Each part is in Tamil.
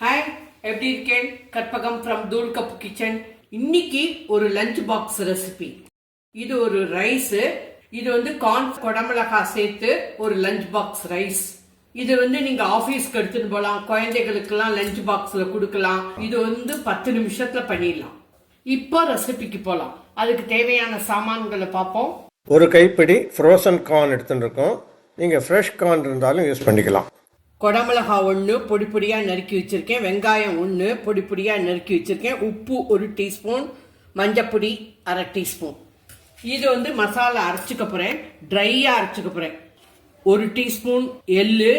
ஹாய், எப்படி இருக்கேன்? கற்பகம் ஃப்ரம் தூள் கப் கிச்சன். இன்னைக்கு ஒரு லஞ்ச் பாக்ஸ் ரெசிபி. இது ஒரு ரைஸ். இது கார்ன் குடமிளகாய் சேர்த்து ஒரு லஞ்ச் பாக்ஸ் ரைஸ். இது நீங்க ஆபீஸ்க்கு எடுத்துட்டு போகலாம், குழந்தைகளுக்கெல்லாம் லஞ்ச் பாக்ஸ்ல கொடுக்கலாம். இது 10 நிமிஷத்துல பண்ணிடலாம். இப்போ ரெசிபிக்கு போகலாம். அதுக்கு தேவையான சாமான்களை பார்ப்போம். ஒரு கைப்பிடி ஃப்ரோசன் கார்ன் எடுத்துட்டு இருக்கோம். நீங்கள் ஃப்ரெஷ் கார்ன் இருந்தாலும் யூஸ் பண்ணிக்கலாம். குடமிளகாய் 1 பொடி பொடியாக நறுக்கி வச்சுருக்கேன். வெங்காயம் 1 பொடி பொடியாக நறுக்கி வச்சுருக்கேன். உப்பு 1 டீஸ்பூன், மஞ்சப்பொடி 1/2 டீஸ்பூன். இது மசாலா அரைச்சிக்க போகிறேன், ட்ரையாக அரைச்சிக்க போகிறேன். 1 டீஸ்பூன் எள்ளு,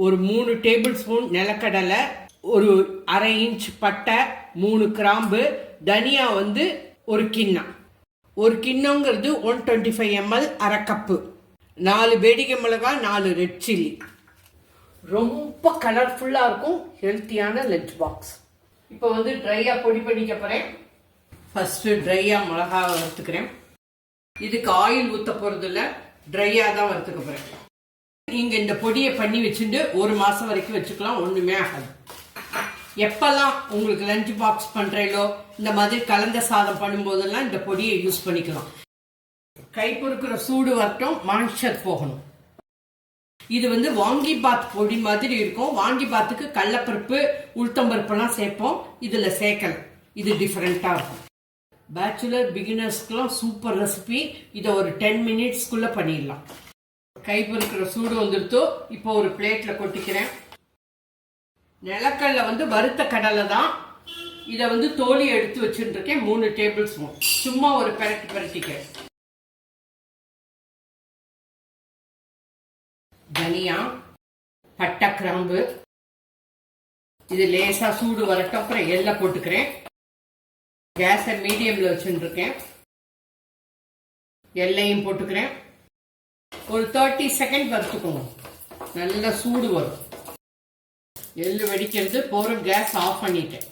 ஒரு 3 டேபிள் ஸ்பூன் நிலக்கடலை, ஒரு 1/2 இன்ச் பட்டை, 3 கிராம்பு, தனியா 1 கிண்ணம். ஒரு கிண்ணங்கிறது 125 ml, 1/2 கப்பு, 4 வேடிக்கை மிளகாய், 4 ரெட் சில்லி. ரொம்ப கலர்ஃபுல்லாக இருக்கும், ஹெல்த்தியான லஞ்ச் பாக்ஸ். இப்போ ட்ரையாக பொடி பண்ணிக்க போகிறேன். ஃபஸ்ட்டு ட்ரையாக மிளகா வறுத்துக்கிறேன். இதுக்கு ஆயில் ஊற்ற போகிறதில்ல, ட்ரையாக தான் வறுத்துக்க போகிறேன். நீங்கள் இந்த பொடியை பண்ணி வச்சுட்டு 1 மாதம் வரைக்கும் வச்சுக்கலாம், ஒன்றுமே ஆகாது. எப்பெல்லாம் உங்களுக்கு லஞ்ச் பாக்ஸ் பண்ணுறீங்களோ, இந்த மாதிரி கலந்த சாதம் பண்ணும்போதெல்லாம் இந்த பொடியை யூஸ் பண்ணிக்கலாம். கை பொறுக்கிற சூடு வரட்டும், மாய்ச்சர் போகணும். இது வாங்கி பாத் பொடி மாதிரி இருக்கும். வாங்கி பாத்துக்கு கடலப்பருப்பு, உளுத்தம்பருப்புலாம் சேர்ப்போம், இதுல சேர்க்கல. இது டிஃபரெண்டா இருக்கும். பேச்சுலர் பிகினர்ஸ்க்குலாம் சூப்பர் ரெசிபி. இதை ஒரு 10 மினிட்ஸ்க்குள்ள பண்ணிடலாம். கை பொறுக்கிற சூடு வந்துடுத்தோ. இப்போ ஒரு பிளேட்ல கொட்டிக்கிறேன். நிலக்கடலை வறுத்த கடலை தான். இதை தோலி எடுத்து வச்சுட்டு இருக்கேன், 3 டேபிள் ஸ்பூன். சும்மா ஒரு பிரட்டிக்கிறேன். தனியா, பட்டை, கிராம்பு, இது லேசா சூடு வரட்டும். அப்புறம் எல்லாம் போட்டுக்கிறேன். கேஸை மீடியம்ல வச்சுட்டு இருக்கேன். எல்லையும் போட்டுக்கிறேன். ஒரு 30 செகண்ட் வறுத்துக்கோங்க, நல்ல சூடு வரும். எள்ளு வெடிக்கிறது போற. கேஸ் ஆஃப் பண்ணிட்டேன்.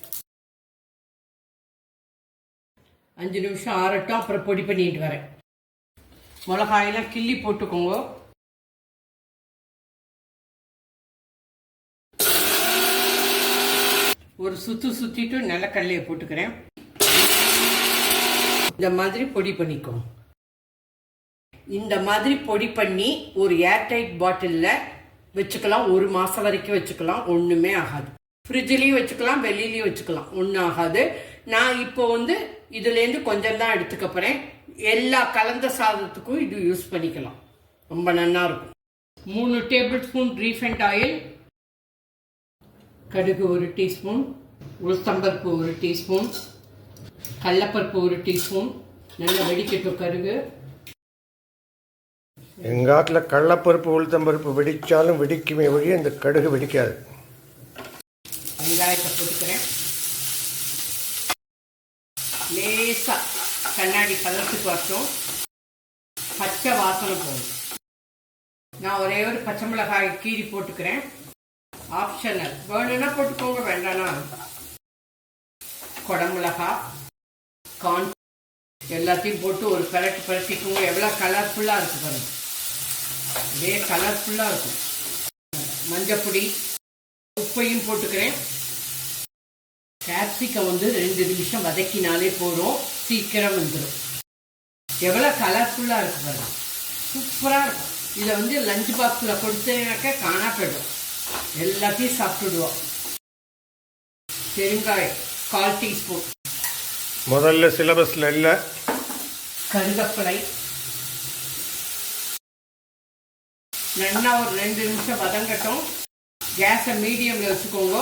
5 நிமிஷம் ஆறட்டும், அப்புறம் பொடி பண்ணிட்டு வரேன். மிளகாயெல்லாம் கிள்ளி போட்டுக்கோங்க. ஒரு சுத்திட்டு நிலக்கடலையை போட்டுக்கிறேன். இந்த மாதிரி பொடி பண்ணிக்கோங்க. இந்த மாதிரி பொடி பண்ணி ஒரு ஏர்டைட் பாட்டிலில் வச்சுக்கலாம். 1 மாதம் வரைக்கும் வச்சுக்கலாம், ஒன்றுமே ஆகாது. ஃப்ரிட்ஜ்லேயும் வச்சுக்கலாம், வெளியிலையும் வச்சுக்கலாம், ஒன்றும் ஆகாது. நான் இப்போ இதுலேருந்து கொஞ்சம் தான் எடுத்துக்க போகிறேன். எல்லா கலந்த சாதத்துக்கும் இது யூஸ் பண்ணிக்கலாம், ரொம்ப நல்லா இருக்கும். 3 டேபிள் ஸ்பூன் ரீஃபைண்ட் ஆயில், கடுகு 1 டீஸ்பூன், உளுத்தம்பருப்பு 1 டீஸ்பூன், கடலப்பருப்பு 1 டீஸ்பூன். நல்லா வெடிக்கட்டும் கடுகு. எங்காட்டில் கடலப்பருப்பு உளுத்தம்பருப்பு வெடித்தாலும் வெடிக்குமே வழி, இந்த கடுகு வெடிக்காது. வெங்காயத்தை போட்டுக்கிறேன். லேசா கண்ணாடி பதத்துக்கு வரட்டும், பச்சை வாசனை போகும். நான் ஒரே ஒரு பச்சை மிளகாய் கீரி போட்டுக்கிறேன். ஆப்ஷனல், வேணும்னா போட்டுக்கோங்க, வேண்டாம்னா. குடமிளகாய், கார்ன் எல்லாத்தையும் போட்டு ஒரு பிரட்டிக்கோங்க. எவ்வளோ கலர்ஃபுல்லாக இருக்கு பாருங்க, இதே கலர்ஃபுல்லாக இருக்கும். மஞ்சப்பொடி, உப்பையும் போட்டுக்கிறேன். கேப்சிகம் 2 நிமிஷம் வதக்கினாலே போதும், சீக்கிரம் வந்துடும். எவ்வளோ கலர்ஃபுல்லாக இருக்கு பாருங்க, சூப்பராக இருக்கும். இதை லஞ்ச் பாக்ஸில் கொடுத்தேனாக்கா காணா போயிடும், எல்லாத்தையும் சாப்பிட்டுடுவோம். பெருங்காயம் 1/4 டீஸ்பூன். முதல்ல சிலபஸ்ல இல்லை. கருவேப்பிலை நல்லா ஒரு 2 நிமிஷம் வதங்கட்டும். கேஸை மீடியம்ல வச்சுக்கோங்க.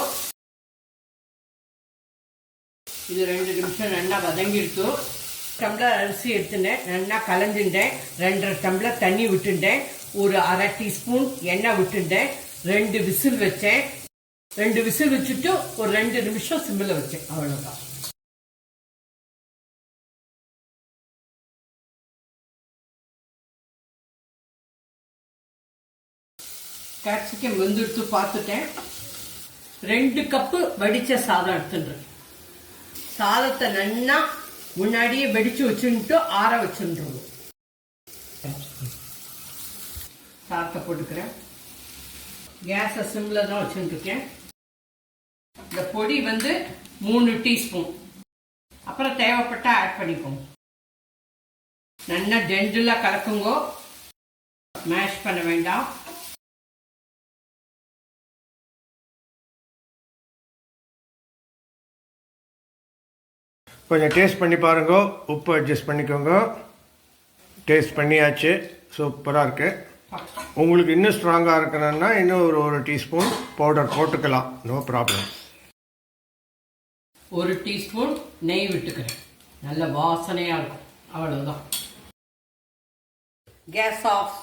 இது 2 நிமிஷம் நல்லா வதங்கிடுத்து. டம்ளர் அரிசி எடுத்துட்டேன், நல்லா கலந்துட்டேன். 2.5 டம்ளர் தண்ணி விட்டுட்டேன். ஒரு 1/2 டீஸ்பூன் எண்ணெய் விட்டுட்டேன். 2 விசில் வச்சேன். 2 விசில் வச்சுட்டு ஒரு 2 நிமிஷம் சிம்மில் வச்சேன், அவ்வளோதான். கேப்சிகம் வெந்துடுத்து பார்த்துட்டேன். 2 கப்பு வடித்த சாதம் எடுத்துடுறேன். சாதத்தை நல்லா முன்னாடியே வெடிச்சு வச்சுட்டு ஆற வச்சுருவோம். சாதத்தை போட்டுக்கிறேன். கேஸை சிம்மில் தான் வச்சுருக்கேன். இந்த பொடி வந்து 3 டீஸ்பூன். அப்புறம் தேவைப்பட்டா ஆட் பண்ணிக்கோங்க. நல்லா ஜென்டிலாக கலக்குங்கோ, மேஷ் பண்ண வேண்டாம். கொஞ்சம் டேஸ்ட் பண்ணி பாருங்க, உப்பு அட்ஜஸ்ட் பண்ணிக்கோங்க. டேஸ்ட் பண்ணியாச்சு, சூப்பராக இருக்குது. உங்களுக்கு இன்னும் ஸ்ட்ராங்காக இருக்கணும்னா இன்னும் ஒரு டீஸ்பூன் பவுடர் போட்டுக்கலாம், நோ ப்ராப்ளம். 1 டீஸ்பூன் நெய் விட்டுக்கிறேன், நல்ல வாசனையாக இருக்கும். அவ்வளோதான். Gas off.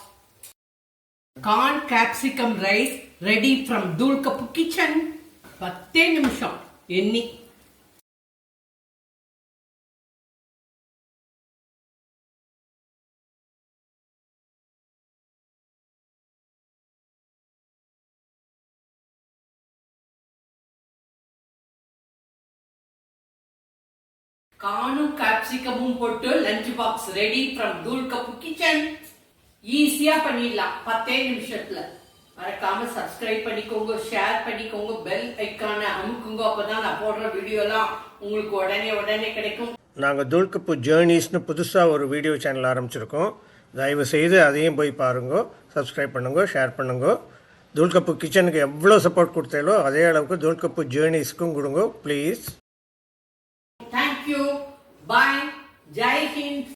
Corn capsicum rice ready from Thool cup kitchen. 10 நிமிஷம் எண்ணி. கார்னும் கேப்சிகமும் போட்டு lunch box ready from Thool cup kitchen. ஈஸியா பண்ணிடலாம் 10 நிமிஷத்துல. மறக்காம சப்ஸ்கிரைப் பண்ணிக்கோங்க, ஷேர் பண்ணிக்கோங்க, பெல் ஐக்கான அமுக்குங்க. அப்பதான் நான் போடுற வீடியோலாம் உங்களுக்கு உடனே கிடைக்கும். நாங்கள் தூள்கப்பு ஜேர்னிஸ்னு புதுசாக ஒரு வீடியோ சேனல் ஆரம்பிச்சிருக்கோம். தயவு செய்து அதையும் போய் பாருங்க, சப்ஸ்கிரைப் பண்ணுங்க, ஷேர் பண்ணுங்க. தூள்கப்பு கிச்சனுக்கு எவ்வளோ சப்போர்ட் கொடுத்தாலோ அதே அளவுக்கு தூள்கப்பு ஜேர்னிஸ்க்கும் கொடுங்க ப்ளீஸ். Thank you. Bye.